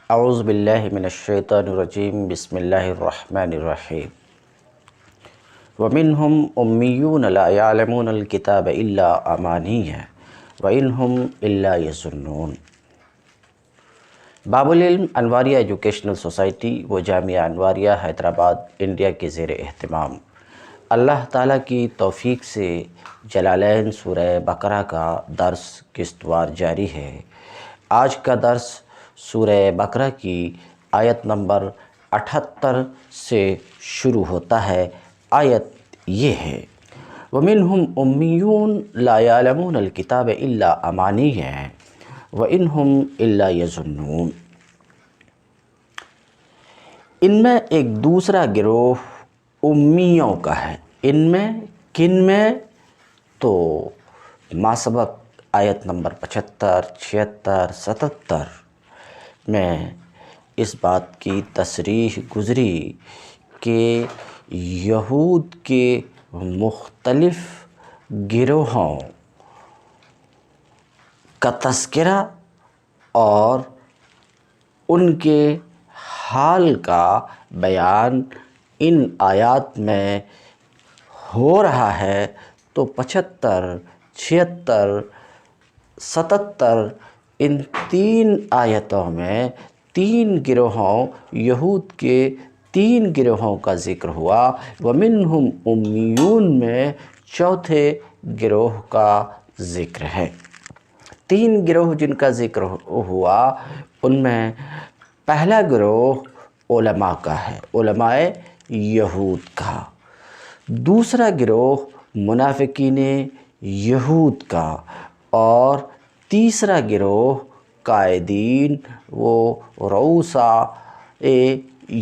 اعوذ باللہ من الشیطان الرجیم بسم اللہ الرحمن الرحیم ومنہم امیون لا یعلمون الکتاب الا امانیہ وانہم الا یظنون۔ باب العلم انواریہ ایجوکیشنل سوسائٹی و جامعہ انواریہ حیدرآباد انڈیا کے زیر اہتمام اللہ تعالیٰ کی توفیق سے جلالین سورہ بقرہ کا درس قسطوار جاری ہے۔ آج کا درس سورہ بقرہ کی آیت نمبر 78 سے شروع ہوتا ہے۔ آیت یہ ہے وَمِنْهُمْ أُمِّيُّونَ لَا يَعْلَمُونَ الْكِتَابَ إِلَّا أَمَانِيَّ وَإِنْهُمْ إِلَّا يَظُنُّونَ۔ ان میں ایک دوسرا گروہ امیوں کا ہے۔ ان میں کن میں؟ تو ماسبق آیت نمبر 75، 76، 77 میں اس بات کی تصریح گزری کہ یہود کے مختلف گروہوں کا تذکرہ اور ان کے حال کا بیان ان آیات میں ہو رہا ہے۔ تو 75، 76، 77 ان تین آیتوں میں تین گروہوں یہود کے تین گروہوں کا ذکر ہوا۔ وَمِنْهُمْ أُمِّيُّونَ میں چوتھے گروہ کا ذکر ہے۔ تین گروہ جن کا ذکر ہوا ان میں پہلا گروہ علماء کا ہے، علماء یہود کا۔ دوسرا گروہ منافقین یہود کا، اور تیسرا گروہ قائدین و رؤساء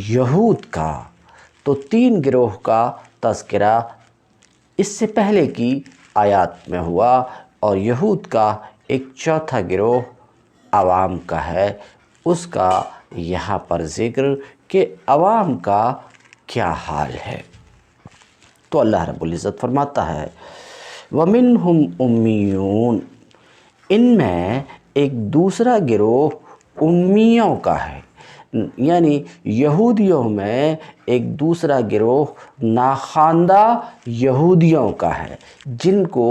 یہود کا۔ تو تین گروہ کا تذکرہ اس سے پہلے کی آیات میں ہوا، اور یہود کا ایک چوتھا گروہ عوام کا ہے، اس کا یہاں پر ذکر کہ عوام کا کیا حال ہے۔ تو اللہ رب العزت فرماتا ہے وَمِنْهُمْ أُمِّيُّونَ، ان میں ایک دوسرا گروہ امیوں کا ہے، یعنی یہودیوں میں ایک دوسرا گروہ ناخواندہ یہودیوں کا ہے، جن کو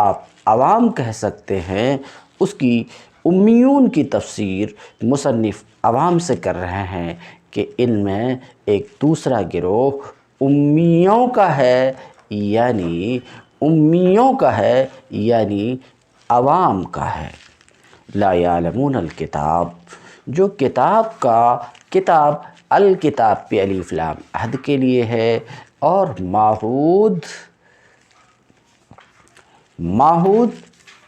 آپ عوام کہہ سکتے ہیں۔ اس کی امیون کی تفسیر مصنف عوام سے کر رہے ہیں کہ ان میں ایک دوسرا گروہ امیوں کا ہے، یعنی امیوں کا ہے، یعنی عوام کا ہے۔ لا یعلمون الکتاب، جو کتاب کا کتاب الکتاب پہ الف لام عہد کے لیے ہے، اور ماہود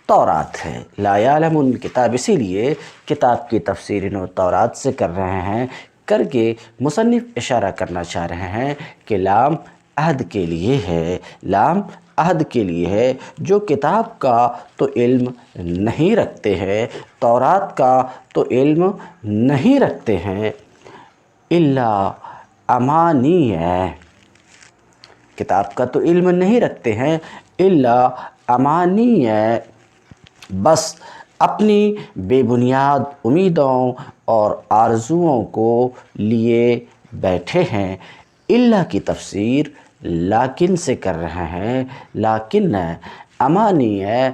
تورات ہے۔ لا یعلمون الکتاب اسی لیے کتاب کی تفسیر انہوں تورات سے کر رہے ہیں، کر کے مصنف اشارہ کرنا چاہ رہے ہیں کہ لام عہد کے لیے ہے، لام عہد کے لیے ہے۔ جو کتاب کا تو علم نہیں رکھتے ہیں، تورات کا تو علم نہیں رکھتے ہیں، الا امانی ہے، کتاب کا تو علم نہیں رکھتے ہیں، الا امانی ہے، بس اپنی بے بنیاد امیدوں اور آرزوؤں کو لیے بیٹھے ہیں۔ الا کی تفسیر لیکن سے کر رہے ہیں۔ لیکن امانی ہے،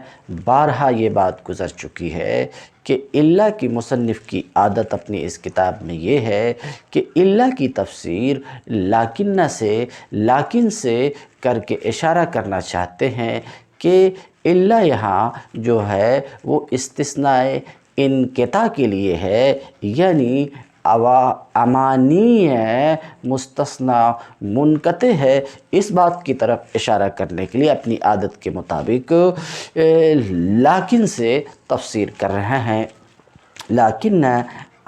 بارہا یہ بات گزر چکی ہے کہ الا کی مصنف کی عادت اپنی اس کتاب میں یہ ہے کہ الا کی تفسیر لیکن سے کر کے اشارہ کرنا چاہتے ہیں کہ الا یہاں جو ہے وہ استثناء انقطاع کے لیے ہے، یعنی امانی ہے، مستثنی منقطع ہے۔ اس بات کی طرف اشارہ کرنے کے لیے اپنی عادت کے مطابق لیکن سے تفسیر کر رہے ہیں، لیکن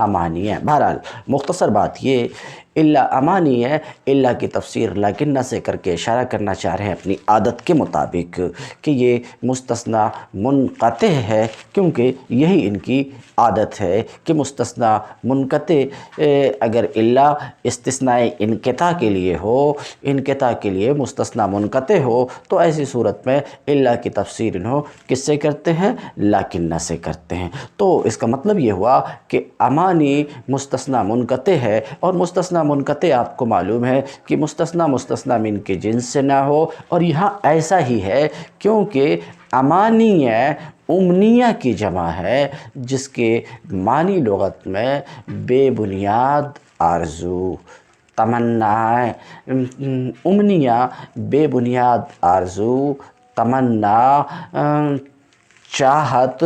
امانی ہے۔ بہرحال مختصر بات یہ الا امانی ہے، الا کی تفسیر لیکن سے کر کے اشارہ کرنا چاہ رہے ہیں اپنی عادت کے مطابق کہ یہ مستثنیٰ منقطع ہے، کیونکہ یہی ان کی عادت ہے کہ مستثنیٰ منقطع اگر الا استثناء انقطاع کے لیے ہو، انقطاع کے لیے مستثنیٰ منقطع ہو، تو ایسی صورت میں الا کی تفسیر انہوں کس سے کرتے ہیں؟ لیکن سے کرتے ہیں۔ تو اس کا مطلب یہ ہوا کہ امانی مستثنیٰ منقطع ہے، اور مستثنیٰ منقطع آپ کو معلوم ہے کہ مستثنیٰ من کے جنس سے نہ ہو، اور یہاں ایسا ہی ہے کیونکہ امانیہ امنیہ کی جمع ہے، جس کے معنی لغت میں بے بنیاد آرزو، تمنا ہے۔ امنیہ بے بنیاد آرزو، تمنا، چاہت،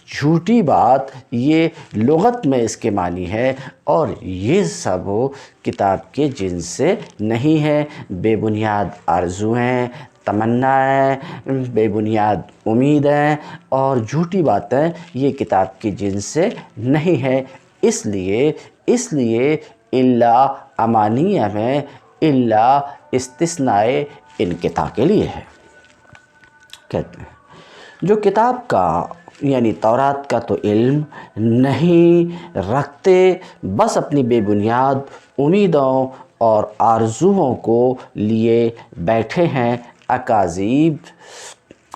جھوٹی بات، یہ لغت میں اس کے معنی ہے، اور یہ سب کتاب کے جنس سے نہیں ہے۔ بے بنیاد آرزویں، تمنائیں، بے بنیاد امیدیں اور جھوٹی باتیں یہ کتاب کے جنس سے نہیں ہے۔ اس لیے الا امانیہ میں الا استثناء انقطاع کے لیے ہے۔ کہتے ہیں جو کتاب کا یعنی تورات کا تو علم نہیں رکھتے، بس اپنی بے بنیاد امیدوں اور آرزوؤں کو لیے بیٹھے ہیں، اکاذیب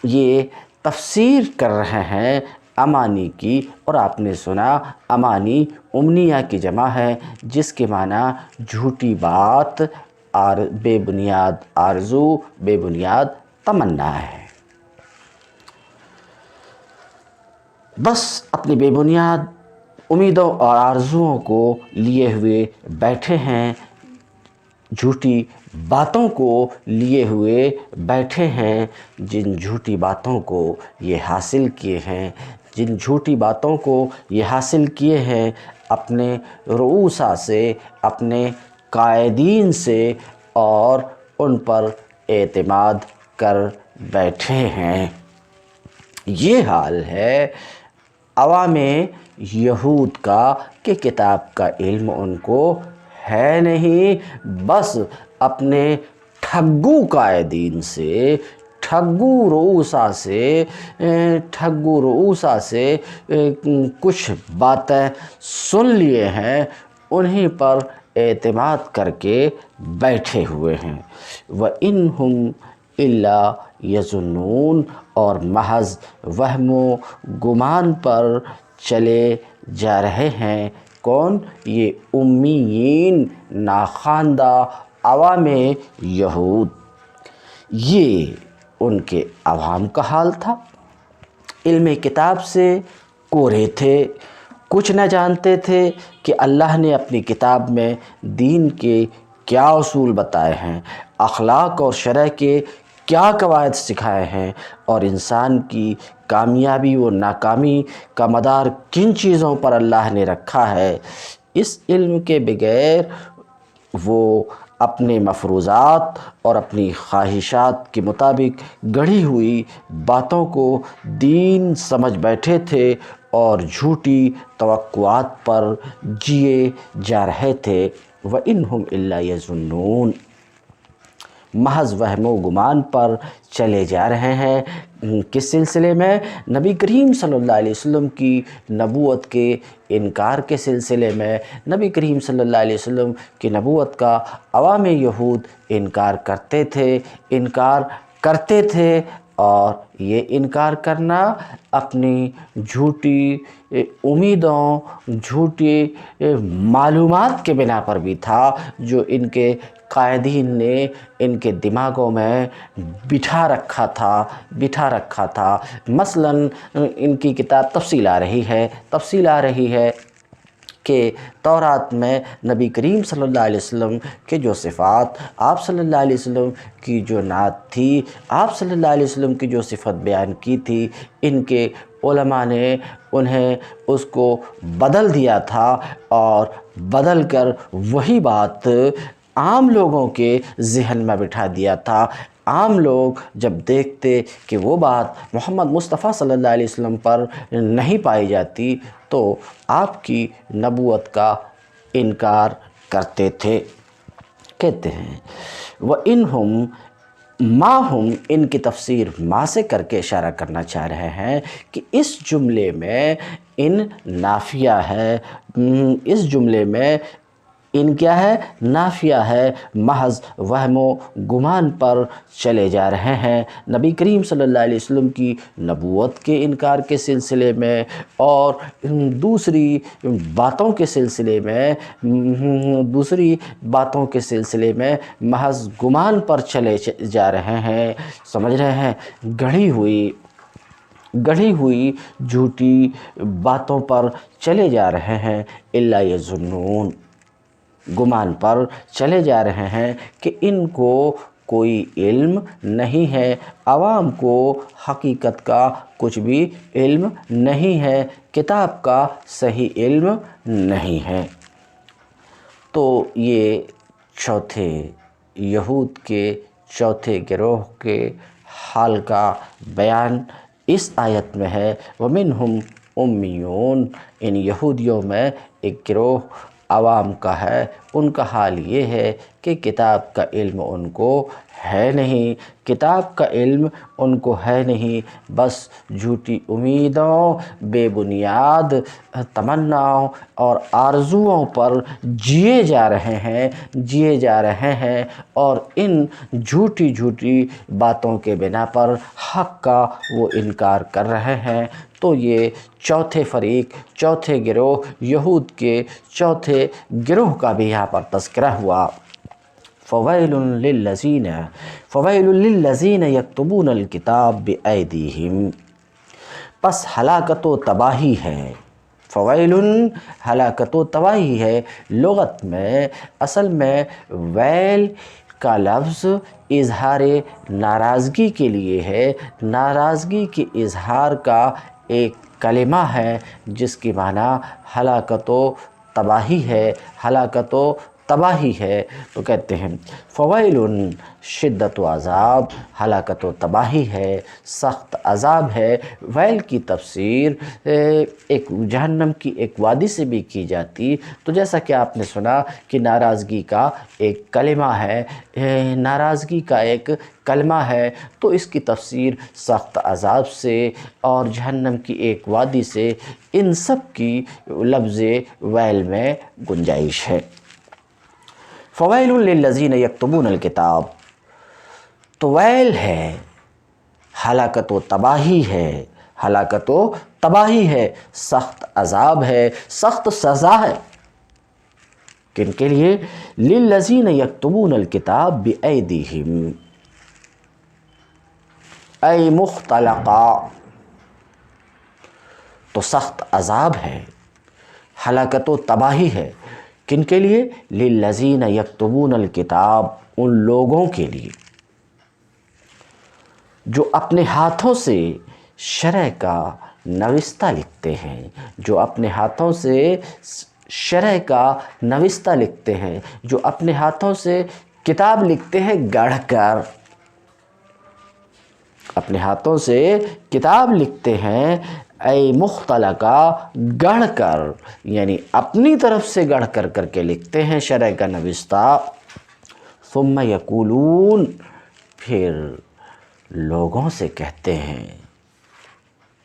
یہ تفسیر کر رہے ہیں امانی کی، اور آپ نے سنا امانی امنیہ کی جمع ہے، جس کے معنی جھوٹی بات، بے بنیاد آرزو، بے بنیاد تمنا ہے۔ بس اپنی بے بنیاد امیدوں اور آرزوؤں کو لیے ہوئے بیٹھے ہیں، جھوٹی باتوں کو لیے ہوئے بیٹھے ہیں، جن جھوٹی باتوں کو یہ حاصل کیے ہیں، جن جھوٹی باتوں کو یہ حاصل کیے ہیں اپنے رؤوسا سے، اپنے قائدین سے، اور ان پر اعتماد کر بیٹھے ہیں۔ یہ حال ہے عوام یہود کا کہ کتاب کا علم ان کو ہے نہیں، بس اپنے ٹھگو قائدین سے، ٹھگو رؤوسا سے کچھ باتیں سن لیے ہیں، انہیں پر اعتماد کر کے بیٹھے ہوئے ہیں۔ وَإِنْهُمْ إِلَّا يَظُنُّونَ اور محض وہم و گمان پر چلے جا رہے ہیں۔ کون؟ یہ امیین، ناخواندہ عوام یہود۔ یہ ان کے عوام کا حال تھا، علم کتاب سے کورے تھے، کچھ نہ جانتے تھے کہ اللہ نے اپنی کتاب میں دین کے کیا اصول بتائے ہیں، اخلاق اور شرع کے کیا قواعد سکھائے ہیں، اور انسان کی کامیابی و ناکامی کا مدار کن چیزوں پر اللہ نے رکھا ہے۔ اس علم کے بغیر وہ اپنے مفروضات اور اپنی خواہشات کے مطابق گڑھی ہوئی باتوں کو دین سمجھ بیٹھے تھے، اور جھوٹی توقعات پر جیے جا رہے تھے۔ وَإِنْهُمْ إِلَّا يَظُنُّونَ محض وہم و گمان پر چلے جا رہے ہیں۔ کس سلسلے میں؟ نبی کریم صلی اللہ علیہ وسلم کی نبوت کے انکار کے سلسلے میں۔ نبی کریم صلی اللہ علیہ وسلم کی نبوت کا عوام یہود انکار کرتے تھے، اور یہ انکار کرنا اپنی جھوٹی امیدوں، جھوٹی معلومات کے بنا پر بھی تھا، جو ان کے قائدین نے ان کے دماغوں میں بٹھا رکھا تھا۔ مثلاً ان کی کتاب تفصیل آ رہی ہے کہ تورات میں نبی کریم صلی اللہ علیہ وسلم کے جو صفات، آپ صلی اللہ علیہ وسلم کی جو نعت تھی، آپ صلی اللہ علیہ وسلم کی جو صفت بیان کی تھی، ان کے علماء نے انہیں اس کو بدل دیا تھا، اور بدل کر وہی بات عام لوگوں کے ذہن میں بٹھا دیا تھا۔ عام لوگ جب دیکھتے کہ وہ بات محمد مصطفیٰ صلی اللہ علیہ وسلم پر نہیں پائی جاتی، تو آپ کی نبوت کا انکار کرتے تھے۔ کہتے ہیں وَإِنْهُمْ ما ہم، ان کی تفسیر ما سے کر کے اشارہ کرنا چاہ رہے ہیں کہ اس جملے میں ان نافیہ ہے، اس جملے میں ان کیا ہے؟ نافیہ ہے، محض وہم و گمان پر چلے جا رہے ہیں۔ نبی کریم صلی اللہ علیہ وسلم کی نبوت کے انکار کے سلسلے میں اور دوسری باتوں کے سلسلے میں محض گمان پر چلے جا رہے ہیں، سمجھ رہے ہیں، گڑھی ہوئی جھوٹی باتوں پر چلے جا رہے ہیں۔ الا یظنون، گمان پر چلے جا رہے ہیں کہ ان کو کوئی علم نہیں ہے، عوام کو حقیقت کا کچھ بھی علم نہیں ہے، کتاب کا صحیح علم نہیں ہے۔ تو یہ چوتھے یہود کے چوتھے گروہ کے حال کا بیان اس آیت میں ہے۔ وَمِنْهُمْ أُمِّيُّونَ، ان یہودیوں میں ایک گروہ عوام کا ہے، ان کا حال یہ ہے کہ کتاب کا علم ان کو ہے نہیں، کتاب کا علم ان کو ہے نہیں، بس جھوٹی امیدوں، بے بنیاد تمناؤں اور آرزوؤں پر جیے جا رہے ہیں اور ان جھوٹی باتوں کے بنا پر حق کا وہ انکار کر رہے ہیں۔ تو یہ چوتھے فریق، چوتھے گروہ، یہود کے چوتھے گروہ کا بھی یہاں پر تذکرہ ہوا۔ فویل للذین یکتبون الکتاب بایدیہم، پس ہلاکت و تباہی ہے۔ فویل، ہلاکت و تباہی ہے۔ لغت میں اصل میں ویل کا لفظ اظہار ناراضگی کے لیے ہے، ناراضگی کے اظہار کا ایک کلمہ ہے جس کی معنی ہلاکت و تباہی ہے، ہلاکت و تباہی ہے۔ تو کہتے ہیں فویل، شدت و عذاب، ہلاکت و تباہی ہے، سخت عذاب ہے۔ ویل کی تفسیر ایک جہنم کی ایک وادی سے بھی کی جاتی، تو جیسا کہ آپ نے سنا کہ ناراضگی کا ایک کلمہ ہے، تو اس کی تفسیر سخت عذاب سے اور جہنم کی ایک وادی سے، ان سب کی لفظ ویل میں گنجائش ہے۔ فویل للذین یکتبون الکتاب، تو ویل ہے، ہلاکت و تباہی ہے، ہلاکت و تباہی ہے، سخت عذاب ہے، سخت سزا ہے۔ کن کے لیے؟ للذین یکتبون الکتاب بایدیہم، ای مختلقا، تو سخت عذاب ہے، ہلاکت و تباہی ہے۔ کن کے لیے؟ للذین یکتبون الکتاب، ان لوگوں کے لیے جو اپنے ہاتھوں سے شرع کا نوشتہ لکھتے ہیں، جو اپنے ہاتھوں سے شرع کا نوشتہ لکھتے ہیں، جو اپنے ہاتھوں سے کتاب لکھتے ہیں گڑھ کر، اپنے ہاتھوں سے کتاب لکھتے ہیں، اے مختلقہ، گڑھ کر، یعنی اپنی طرف سے گڑھ کر کے لکھتے ہیں شرع کا نوشتہ۔ ثم یقولون، پھر لوگوں سے کہتے ہیں۔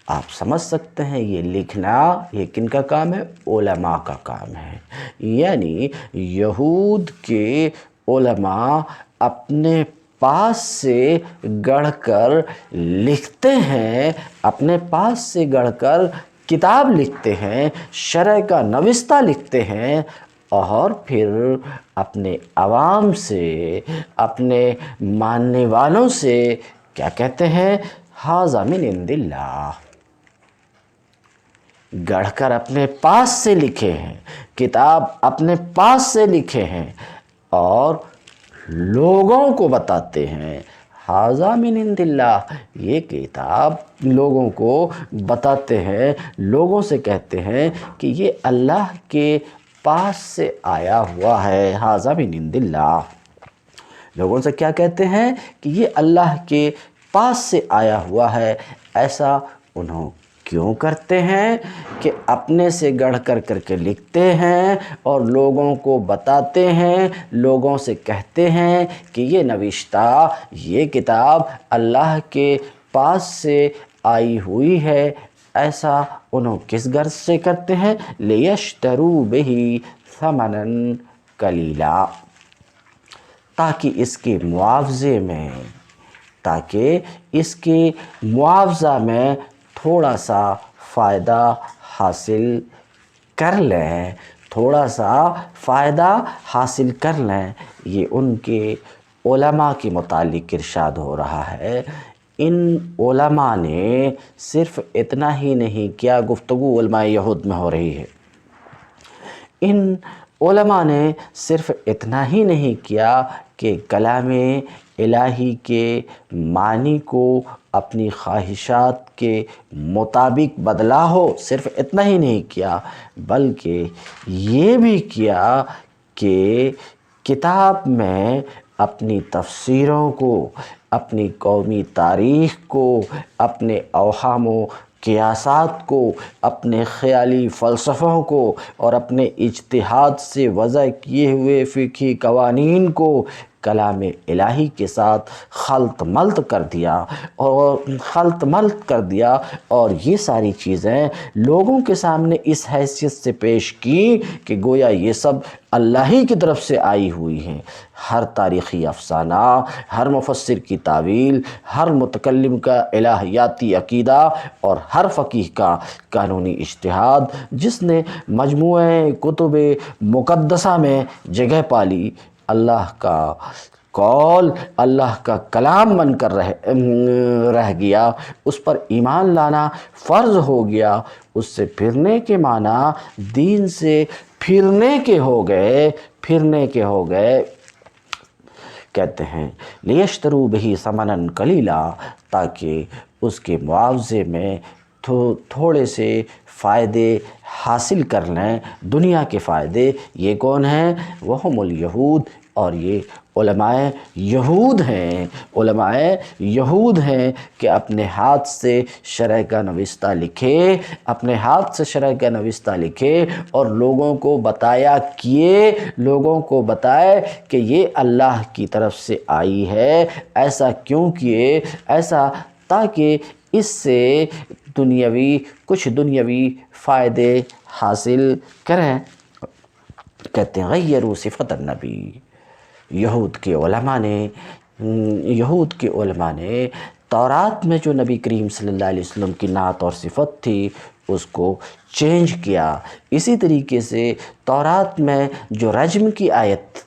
آپ سمجھ سکتے ہیں یہ لکھنا یہ کن کا کام ہے؟ علماء کا کام ہے۔ یعنی یہود کے علماء اپنے پاس سے گڑھ کر لکھتے ہیں، اپنے پاس سے گڑھ کر کتاب لکھتے ہیں، شرع کا نوشتہ لکھتے ہیں، اور پھر اپنے عوام سے، اپنے ماننے والوں سے کیا کہتے ہیں؟ ھذا من عند اللہ، گڑھ کر اپنے پاس سے لکھے ہیں، کتاب اپنے پاس سے لکھے ہیں اور لوگوں کو بتاتے ہیں ھذا من عند اللہ، یہ کتاب لوگوں کو بتاتے ہیں، لوگوں سے کہتے ہیں کہ یہ اللہ کے پاس سے آیا ہوا ہے، ھذا من عند اللہ۔ لوگوں سے کیا کہتے ہیں؟ کہ یہ اللہ کے پاس سے آیا ہوا ہے، ایسا انہوں کیوں کرتے ہیں کہ اپنے سے گڑھ کر کے لکھتے ہیں اور لوگوں کو بتاتے ہیں، لوگوں سے کہتے ہیں کہ یہ نوشتہ، یہ کتاب اللہ کے پاس سے آئی ہوئی ہے۔ ایسا انہوں کس غرض سے کرتے ہیں؟ لِيَشْتَرُوا بِهِ ثَمَنًا قَلِيلًا، تاکہ اس کے معاوضہ میں تھوڑا سا فائدہ حاصل کر لیں، یہ ان کے علماء کے متعلق ارشاد ہو رہا ہے۔ ان علماء نے صرف اتنا ہی نہیں کیا، گفتگو علماء یہود میں ہو رہی ہے، ان علماء نے صرف اتنا ہی نہیں کیا کہ کلام الہی کے معنی کو اپنی خواہشات کے مطابق بدلا ہو، صرف اتنا ہی نہیں کیا، بلکہ یہ بھی کیا کہ کتاب میں اپنی تفسیروں کو، اپنی قومی تاریخ کو، اپنے اوہام و قیاسات کو، اپنے خیالی فلسفوں کو اور اپنے اجتہاد سے وضع کیے ہوئے فقہی قوانین کو کلام الہی کے ساتھ خلط ملط کر دیا اور یہ ساری چیزیں لوگوں کے سامنے اس حیثیت سے پیش کی کہ گویا یہ سب اللہ ہی کی طرف سے آئی ہوئی ہیں۔ ہر تاریخی افسانہ، ہر مفسر کی تعویل، ہر متکلم کا الہیاتی عقیدہ اور ہر فقیہ کا قانونی اجتہاد جس نے مجموعہ کتب مقدسہ میں جگہ پالی، اللہ کا قول، اللہ کا کلام بن کر رہ گیا، اس پر ایمان لانا فرض ہو گیا۔ اس سے پھرنے کے معنی دین سے پھرنے کے ہو گئے۔ کہتے ہیں لِيَشْتَرُوا بِهِ ثَمَنًا قَلِيلًا، تاکہ اس کے معاوضے میں تھوڑے سے فائدے حاصل کر لیں، دنیا کے فائدے۔ یہ کون ہیں؟ وَهُمُ الْيَهُودُ، اور یہ علماء یہود ہیں کہ اپنے ہاتھ سے شرع کا نوشتہ لکھے اور لوگوں کو بتائے کہ یہ اللہ کی طرف سے آئی ہے۔ ایسا کیوں کیے؟ ایسا تاکہ اس سے کچھ دنیاوی فائدے حاصل کریں۔ کہتے ہیں غیروا صفت النبی، یہود کے علماء نے تورات میں جو نبی کریم صلی اللہ علیہ وسلم کی نعت اور صفت تھی اس کو چینج کیا۔ اسی طریقے سے تورات میں جو رجم کی آیت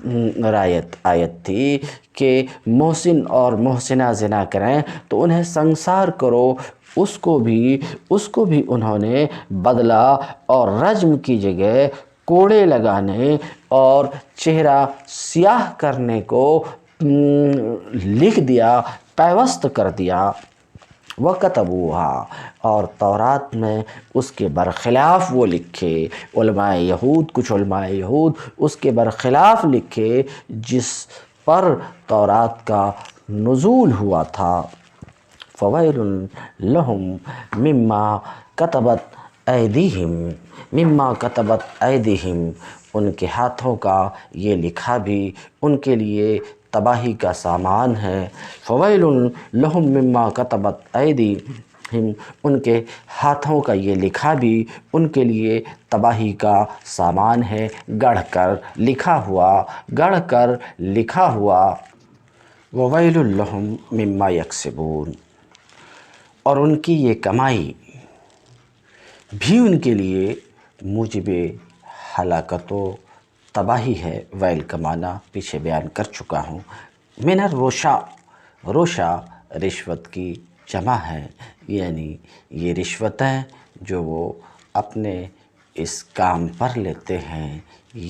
تھی کہ محسن اور محسنہ زنا کریں تو انہیں سنسار کرو، اس کو بھی انہوں نے بدلا اور رجم کی جگہ کوڑے لگانے اور چہرہ سیاہ کرنے کو لکھ دیا، پیوست کر دیا۔ وَكَتَبُوهَا، اور تورات میں اس کے برخلاف وہ لکھے، کچھ علماء یہود اس کے برخلاف لکھے جس پر تورات کا نزول ہوا تھا۔ فَوَيْلٌ لَهُم مِّمَّا كَتَبَتْ أَيْدِيهِمْ، ان کے ہاتھوں کا یہ لکھا بھی ان کے لیے تباہی کا سامان ہے۔ فَوَيْلٌ لَهُم مِّمَّا كَتَبَتْ أَيْدِيهِمْ، ان کے ہاتھوں کا یہ لکھا بھی ان کے لیے تباہی کا سامان ہے، گڑھ کر لکھا ہوا۔ وَوَيْلٌ لَهُم مِّمَّا يَكْسِبُونَ، اور ان کی یہ کمائی بھی ان کے لیے موجب ہلاکت و تباہی ہے۔ ویل کا معنی پیچھے بیان کر چکا ہوں۔ من الرشا رشوت کی جمع ہے، یعنی یہ رشوتیں جو وہ اپنے اس کام پر لیتے ہیں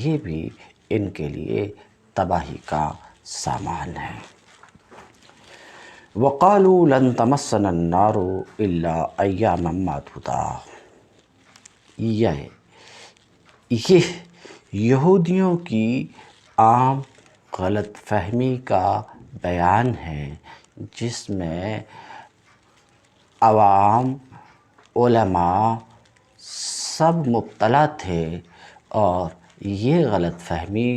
یہ بھی ان کے لیے تباہی کا سامان ہے۔ وَقَالُوا لَن تَمَسَّنَا النَّارُ إِلَّا أَيَّامًا مَّعْدُودَةً، یہ یہودیوں کی عام غلط فہمی کا بیان ہے جس میں عوام علماء سب مبتلا تھے اور یہ غلط فہمی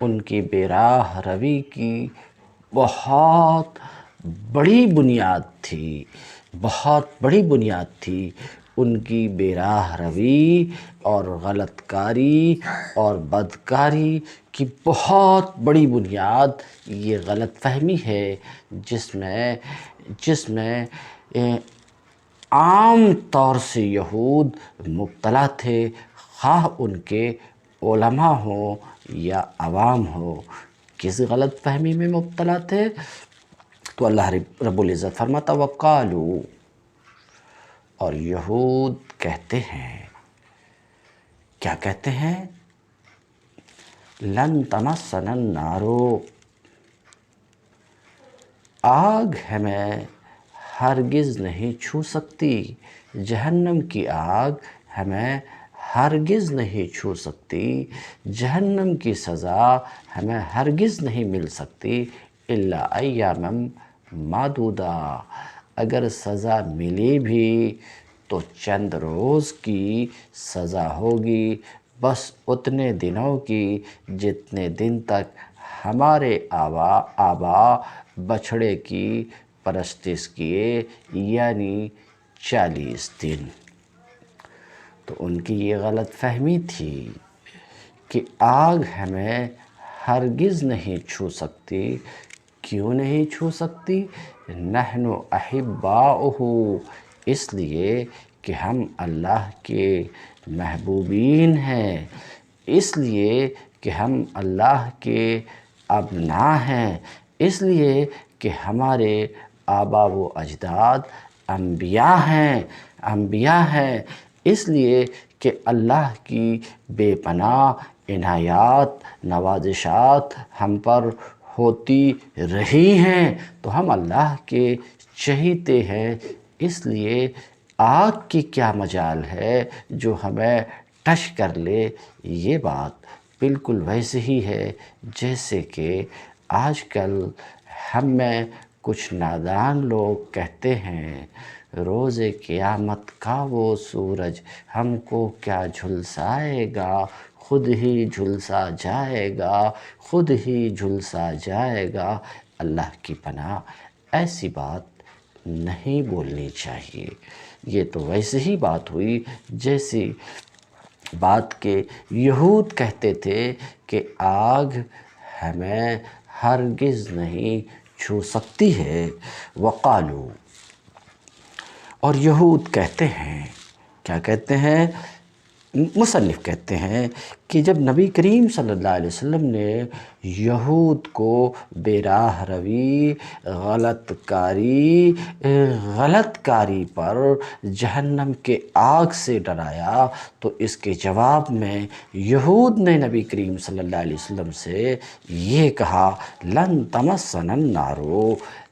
ان کی بے راہ روی کی بہت بڑی بنیاد تھی، بہت بڑی بنیاد تھی۔ ان کی بے راہ روی اور غلط کاری اور بدکاری کی بہت بڑی بنیاد یہ غلط فہمی ہے، جس میں عام طور سے یہود مبتلا تھے، خواہ ان کے علماء ہوں یا عوام ہو۔ کس غلط فہمی میں مبتلا تھے؟ تو اللہ رب العزت فرماتا وَقَالُوا، اور یہود کہتے ہیں، کیا کہتے ہیں؟ لَن تَمَسَّنَا النَّارُ، آگ ہمیں ہرگز نہیں چھو سکتی، جہنم کی آگ ہمیں ہرگز نہیں چھو سکتی، جہنم کی سزا ہمیں ہرگز نہیں مل سکتی الا ایاما معدودہ، اگر سزا ملی بھی تو چند روز کی سزا ہوگی، بس اتنے دنوں کی جتنے دن تک ہمارے آبا بچھڑے کی پرستش کیے، یعنی 40 دن۔ تو ان کی یہ غلط فہمی تھی کہ آگ ہمیں ہرگز نہیں چھو سکتی۔ کیوں نہیں چھو سکتی؟ نحن احباؤہ، اس لیے کہ ہم اللہ کے محبوبین ہیں، اس لیے کہ ہم اللہ کے ابناء ہیں، اس لیے کہ ہمارے آبا و اجداد انبیاء ہیں، اس لیے کہ اللہ کی بے پناہ عنایات نوازشات ہم پر ہوتی رہی ہیں، تو ہم اللہ کے چہیتے ہیں، اس لیے آگ کی کیا مجال ہے جو ہمیں ٹچ کر لے۔ یہ بات بالکل ویسے ہی ہے جیسے کہ آج کل ہم میں کچھ نادان لوگ کہتے ہیں، روز قیامت کا وہ سورج ہم کو کیا جھلسائے گا، خود ہی جھلسا جائے گا، خود ہی جھلسا جائے گا۔ اللہ کی پناہ، ایسی بات نہیں بولنی چاہیے۔ یہ تو ویسے ہی بات ہوئی جیسی بات کہ یہود کہتے تھے کہ آگ ہمیں ہرگز نہیں چھو سکتی ہے۔ وقالو، اور یہود کہتے ہیں، کیا کہتے ہیں؟ مصنف کہتے ہیں کہ جب نبی کریم صلی اللہ علیہ وسلم نے یہود کو بے راہ روی، غلط کاری پر جہنم کے آگ سے ڈرایا، تو اس کے جواب میں یہود نے نبی کریم صلی اللہ علیہ وسلم سے یہ کہا، لن تمسنا النار،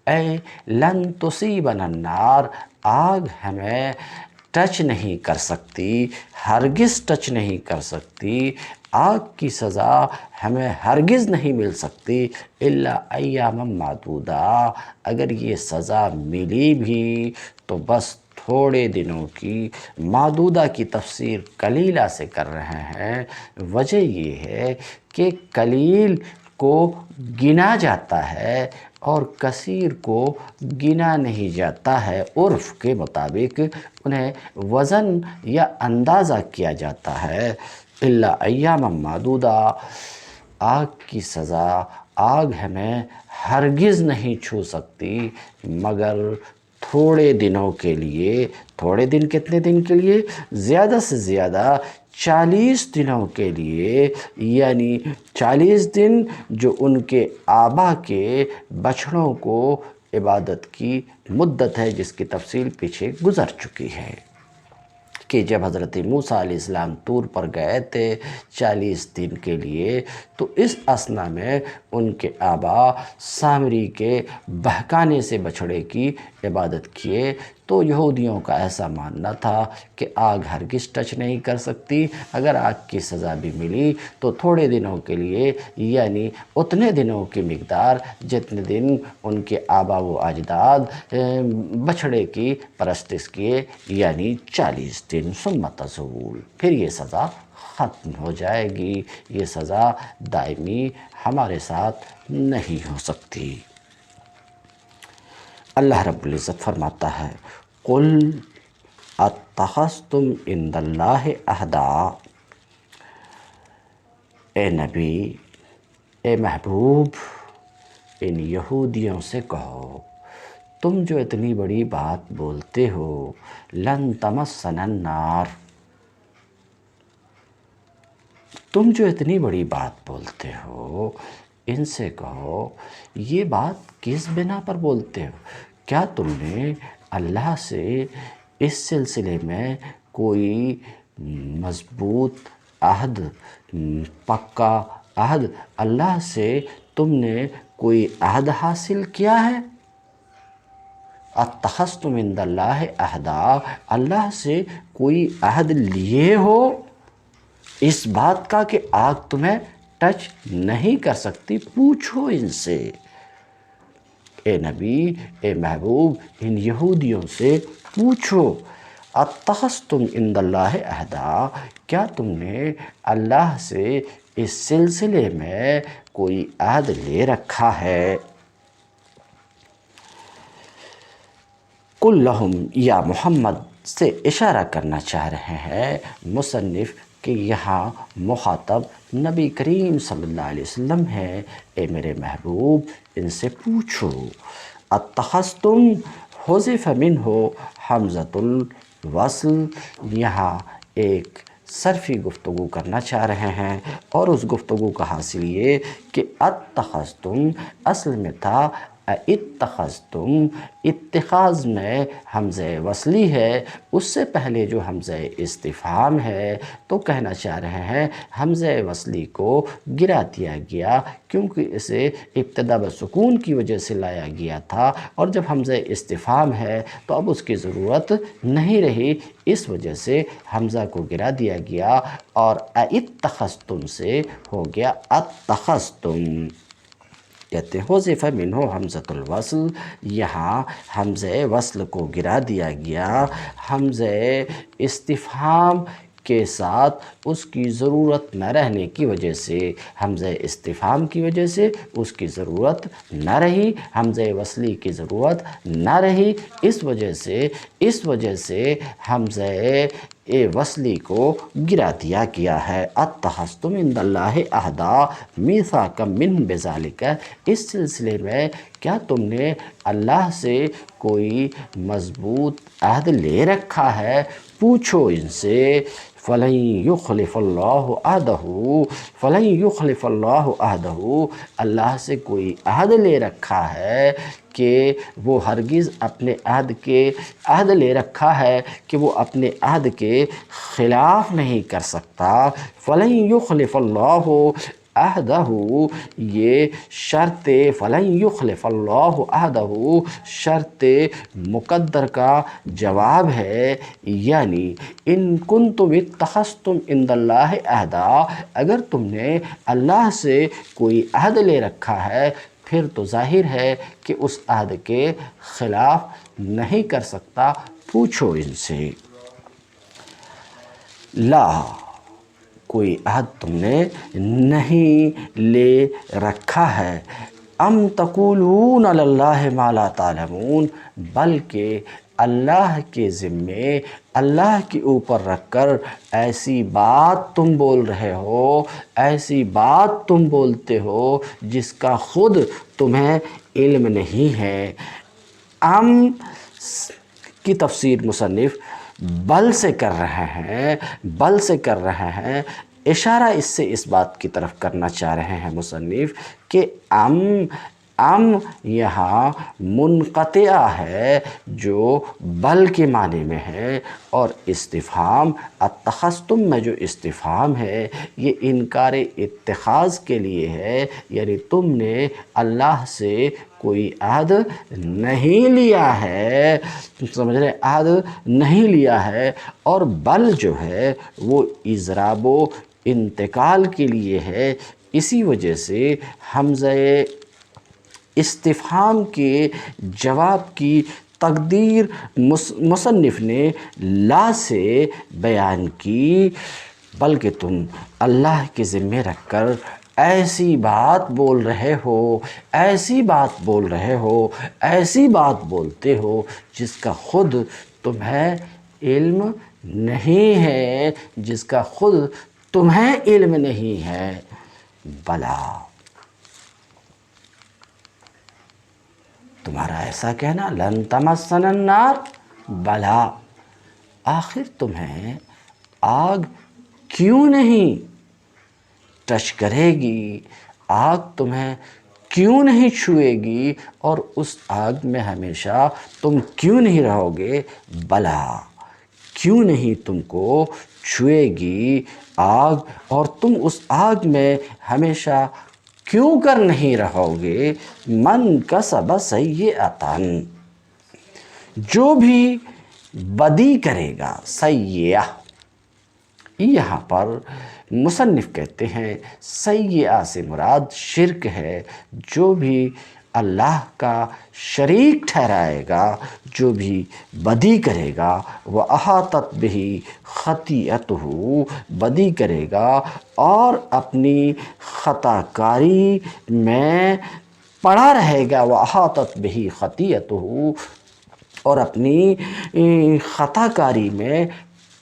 اے لن تصیبنا النار، آگ ہمیں ٹچ نہیں کر سکتی، ہرگز ٹچ نہیں کر سکتی، آگ کی سزا ہمیں ہرگز نہیں مل سکتی الا ایاما معدودہ، اگر یہ سزا ملی بھی تو بس تھوڑے دنوں کی۔ معدودہ کی تفسیر قلیلہ سے کر رہے ہیں، وجہ یہ ہے کہ قلیل کو گنا جاتا ہے اور کثیر کو گنا نہیں جاتا ہے، عرف کے مطابق انہیں وزن یا اندازہ کیا جاتا ہے۔ الا ایاما معدودہ، آگ کی سزا، آگ ہمیں ہرگز نہیں چھو سکتی مگر تھوڑے دنوں کے لیے۔ تھوڑے دن کتنے دن کے لیے؟ زیادہ سے زیادہ 40 دنوں کے لیے، یعنی 40 دن جو ان کے آبا کے بچھڑوں کو عبادت کی مدت ہے، جس کی تفصیل پیچھے گزر چکی ہے کہ جب حضرت موسیٰ علیہ السلام طور پر گئے تھے 40 دن کے لیے، تو اس اثناء میں ان کے آبا سامری کے بہکانے سے بچھڑے کی عبادت کیے، تو یہودیوں کا ایسا ماننا تھا کہ آگ ہرگز ٹچ نہیں کر سکتی، اگر آگ کی سزا بھی ملی تو تھوڑے دنوں کے لیے، یعنی اتنے دنوں کی مقدار جتنے دن ان کے آبا و اجداد بچھڑے کی پرستش کیے، یعنی 40 دن، ثم تزول، پھر یہ سزا ختم ہو جائے گی، یہ سزا دائمی ہمارے ساتھ نہیں ہو سکتی۔ اللہ رب العزت فرماتا ہے قُلْ اتخذتم عند اللہ عہدا، اے نبی، اے محبوب، ان یہودیوں سے کہو تم جو اتنی بڑی بات بولتے ہو لن تمسنا النار، تم جو اتنی بڑی بات بولتے ہو ان سے کہو یہ بات کس بنا پر بولتے ہو؟ کیا تم نے اللہ سے اس سلسلے میں کوئی مضبوط عہد، پکا عہد، اللہ سے تم نے کوئی عہد حاصل کیا ہے؟ اتخذتم عند اللہ عہدا، اللہ سے کوئی عہد لیے ہو اس بات کا کہ آگ تمہیں ٹچ نہیں کر سکتی؟ پوچھو ان سے، اے نبی، اے محبوب، ان یہودیوں سے پوچھو اتخذتم عند اللہ عہدا، کیا تم نے اللہ سے اس سلسلے میں کوئی عہد لے رکھا ہے؟ قُلْ لَهُمْ، یا محمد سے اشارہ کرنا چاہ رہے ہیں مصنف کہ یہاں مخاطب نبی کریم صلی اللہ علیہ وسلم ہے، اے میرے محبوب ان سے پوچھو اتخذتم، حذف منہ حمزۃ الوصل، یہاں ایک صرفی گفتگو کرنا چاہ رہے ہیں، اور اس گفتگو کا حاصل یہ کہ اتخذتم اصل میں تھا اتخذتم، اتخاذ میں حمزہ وصلی ہے، اس سے پہلے جو حمزہ استفہام ہے، تو کہنا چاہ رہے ہیں حمزہ وصلی کو گرا دیا گیا کیونکہ اسے ابتدا بسکون کی وجہ سے لایا گیا تھا، اور جب حمزہ استفہام ہے تو اب اس کی ضرورت نہیں رہی، اس وجہ سے حمزہ کو گرا دیا گیا اور اتخذتم سے ہو گیا اتخذتم۔ کہتے ہیں حذف منہ حمزۃ الوصل، یہاں حمزہ وصل کو گرا دیا گیا، حمزہ استفہام کے ساتھ اس کی ضرورت نہ رہنے کی وجہ سے، حمزہ استفہام کی وجہ سے اس کی ضرورت نہ رہی، حمزہ وصلی کی ضرورت نہ رہی، اس وجہ سے حمزہ وصلی کو گرا دیا گیا ہے۔ اتخذتم عند اللہ عہدا میثاقا منہ بذالک، اس سلسلے میں کیا تم نے اللہ سے کوئی مضبوط عہد لے رکھا ہے؟ پوچھو ان سے فَلَن يُخْلِفَ اللَّهُ عَهْدَهُ، فَلَن يُخْلِفَ اللَّهُ عَهْدَهُ، اللہ سے کوئی عہد لے رکھا ہے کہ وہ ہرگز اپنے عہد لے رکھا ہے کہ وہ اپنے عہد کے خلاف نہیں کر سکتا۔ فَلَن يُخْلِفَ اللَّهُ عَهْدَهُ، یہ شرط فَلَن يُخْلِفَ اللَّهُ عَهْدَهُ شرط مقدر کا جواب ہے، یعنی ان کنتم اتخذتم عند اللہ عہدا، اگر تم نے اللہ سے کوئی عہد لے رکھا ہے پھر تو ظاہر ہے کہ اس عہد کے خلاف نہیں کر سکتا، پوچھو ان سے۔ لا، کوئی عہد تم نے نہیں لے رکھا ہے، ام تقولون علی اللہ ما لا تعلمون، بلکہ اللہ کے ذمے، اللہ کے اوپر رکھ کر ایسی بات تم بول رہے ہو، ایسی بات تم بولتے ہو جس کا خود تمہیں علم نہیں ہے۔ ام کی تفسیر مصنف بل سے کر رہے ہیں، اشارہ اس سے اس بات کی طرف کرنا چاہ رہے ہیں مصنف کہ ام ام یہاں منقطع ہے جو بل کے معنی میں ہے، اور استفہام اتخذتم میں جو استفہام ہے یہ انکار اتخاذ کے لیے ہے، یعنی تم نے اللہ سے کوئی عہد نہیں لیا ہے، سمجھ رہے، عہد نہیں لیا ہے، اور بل جو ہے وہ اضراب و انتقال کے لیے ہے۔ اسی وجہ سے حمزہ استفہام کے جواب کی تقدیر مصنف نے لا سے بیان کی، بلکہ تم اللہ کے ذمے رکھ کر ایسی بات بول رہے ہو، ایسی بات بول رہے ہو، ایسی بات بولتے ہو جس کا خود تمہیں علم نہیں ہے، جس کا خود تمہیں علم نہیں ہے۔ بلا، تمہارا ایسا کہنا، لن تمسنا النار، بلا، آخر تمہیں آگ کیوں نہیں ٹچ کرے گی، آگ تمہیں کیوں نہیں چھوئے گی، اور اس آگ میں ہمیشہ تم کیوں نہیں رہو گے؟ بلا، کیوں نہیں تم کو چھوئے گی آگ، اور تم اس آگ میں ہمیشہ کیوں کر نہیں رہو گے؟ من کسب سیئۃ، جو بھی بدی کرے گا، سیئہ، یہاں پر مصنف کہتے ہیں سیئہ سے مراد شرک ہے، جو بھی اللہ کا شریک ٹھہرائے گا، جو بھی بدی کرے گا، وَأَحَاطَتْ بِهِ خَطِیئَتُهُ، بدی کرے گا اور اپنی خطا کاری میں پڑا رہے گا، وَأَحَاطَتْ بِهِ خَطِیئَتُهُ، اور اپنی خطا کاری میں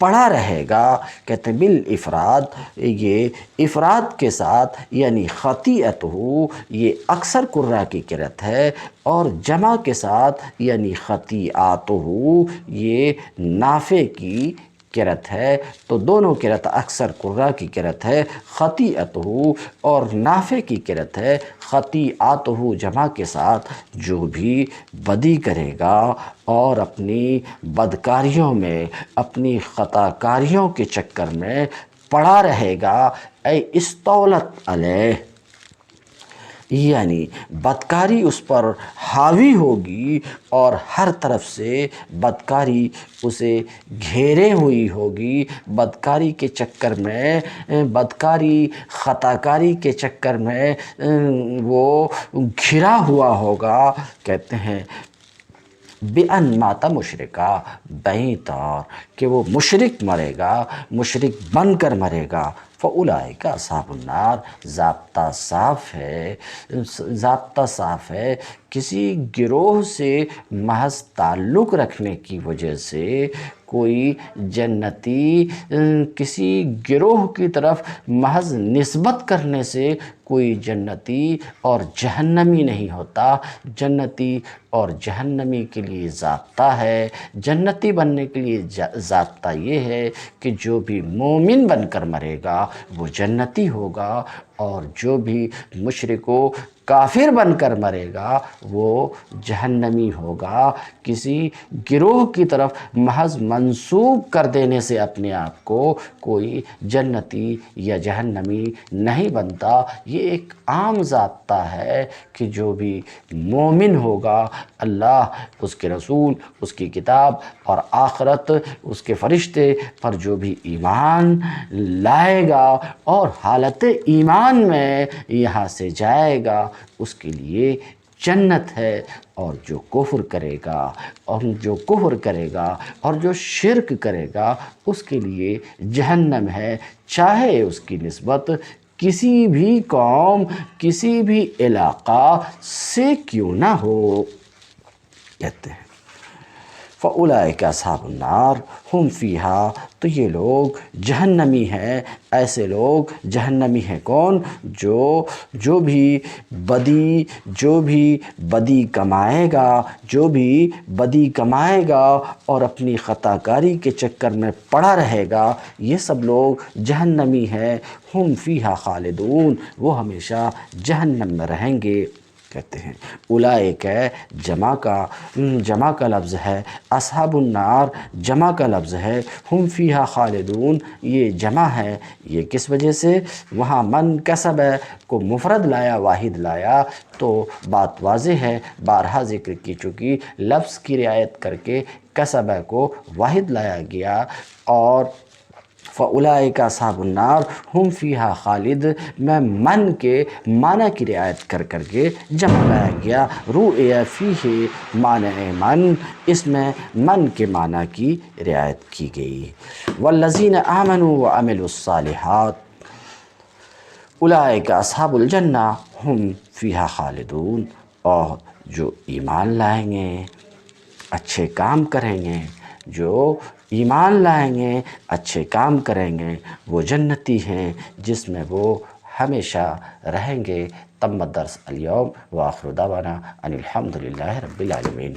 پڑا رہے گا۔ کہتے ہیں بالافراد، یہ افراد کے ساتھ، یعنی خطیئتہ، یہ اکثر قراء کی قرأت ہے، اور جمع کے ساتھ یعنی خطیئاتہ، یہ نافع کی قرأت ہے۔ تو دونوں قرأت اکثر قراء کی قرأت ہے خطیئتہ، اور نافع کی قرأت ہے خطیئاتہ جمع کے ساتھ، جو بھی بدی کرے گا اور اپنی بدکاریوں میں، اپنی خطا کاریوں کے چکر میں پڑا رہے گا، اے استولت علیہ، یعنی بدکاری اس پر حاوی ہوگی اور ہر طرف سے بدکاری اسے گھیرے ہوئی ہوگی، بدکاری کے چکر میں، بدکاری خطا کاری کے چکر میں وہ گھرا ہوا ہوگا۔ کہتے ہیں بِأَن مَاتَ مُشْرِکًا، بیں طور کہ وہ مشرک مرے گا، مشرک بن کر مرے گا۔ فَأُولَئِکَ أَصْحَابُ النَّارِ، ضابطہ صاف ہے، ضابطہ صاف ہے، کسی گروہ سے محض تعلق رکھنے کی وجہ سے کوئی جنتی، کسی گروہ کی طرف محض نسبت کرنے سے کوئی جنتی اور جہنمی نہیں ہوتا۔ جنتی اور جہنمی کے لیے ضابطہ ہے، جنتی بننے کے لیے ضابطہ یہ ہے کہ جو بھی مومن بن کر مرے گا وہ جنتی ہوگا، اور جو بھی مشرک و کافر بن کر مرے گا وہ جہنمی ہوگا۔ کسی گروہ کی طرف محض منسوب کر دینے سے اپنے آپ کو کوئی جنتی یا جہنمی نہیں بنتا۔ یہ ایک عام ضابطہ ہے کہ جو بھی مومن ہوگا، اللہ، اس کے رسول، اس کی کتاب اور آخرت، اس کے فرشتے پر جو بھی ایمان لائے گا اور حالت ایمان میں یہاں سے جائے گا، اس کے لیے جنت ہے، اور جو کفر کرے گا، اور جو شرک کرے گا، اس کے لیے جہنم ہے، چاہے اس کی نسبت کسی بھی قوم، کسی بھی علاقہ سے کیوں نہ ہو۔ کہتے ہیں فَأُولَئِکَ أَصْحَابُ النَّارِ هُمْ فِيهَا، تو یہ لوگ جہنمی ہیں۔ ایسے لوگ جہنمی ہیں کون؟ جو بھی بدی کمائے گا، جو بھی بدی کمائے گا اور اپنی خطا کاری کے چکر میں پڑا رہے گا، یہ سب لوگ جہنمی ہیں۔ ہم فیہا خالدون، وہ ہمیشہ جہنم میں رہیں گے۔ کہتے ہیں۔ اولئک جمع کا لفظ ہے، اصحاب النار جمع کا لفظ ہے، ہم فیہا خالدون یہ جمع ہے۔ یہ کس وجہ سے؟ وہاں من کسب کو مفرد لایا، واحد لایا تو بات واضح ہے، بارہا ذکر کی چکی لفظ کی رعایت کر کے کسب کو واحد لایا گیا، اور فَأُولَئِكَ أَصْحَابُ النَّارِ هُمْ فِيهَا خالد میں من کے معنی کی رعایت کر کے جمع لایا گیا۔ رُؤِیَ فِیہ معنی من، اس میں من کے معنی کی رعایت کی گئی۔ وَالَّذِينَ آمَنُوا وَعَمِلُوا الصَّالِحَاتِ اولئک اصحاب الجنہ ہم فیہا خالدون، اور جو ایمان لائیں گے، اچھے کام کریں گے، جو ایمان لائیں گے، اچھے کام کریں گے، وہ جنتی ہیں جس میں وہ ہمیشہ رہیں گے۔ تم الدرس اليوم وآخر دعوانا ان الحمد للہ رب العالمین۔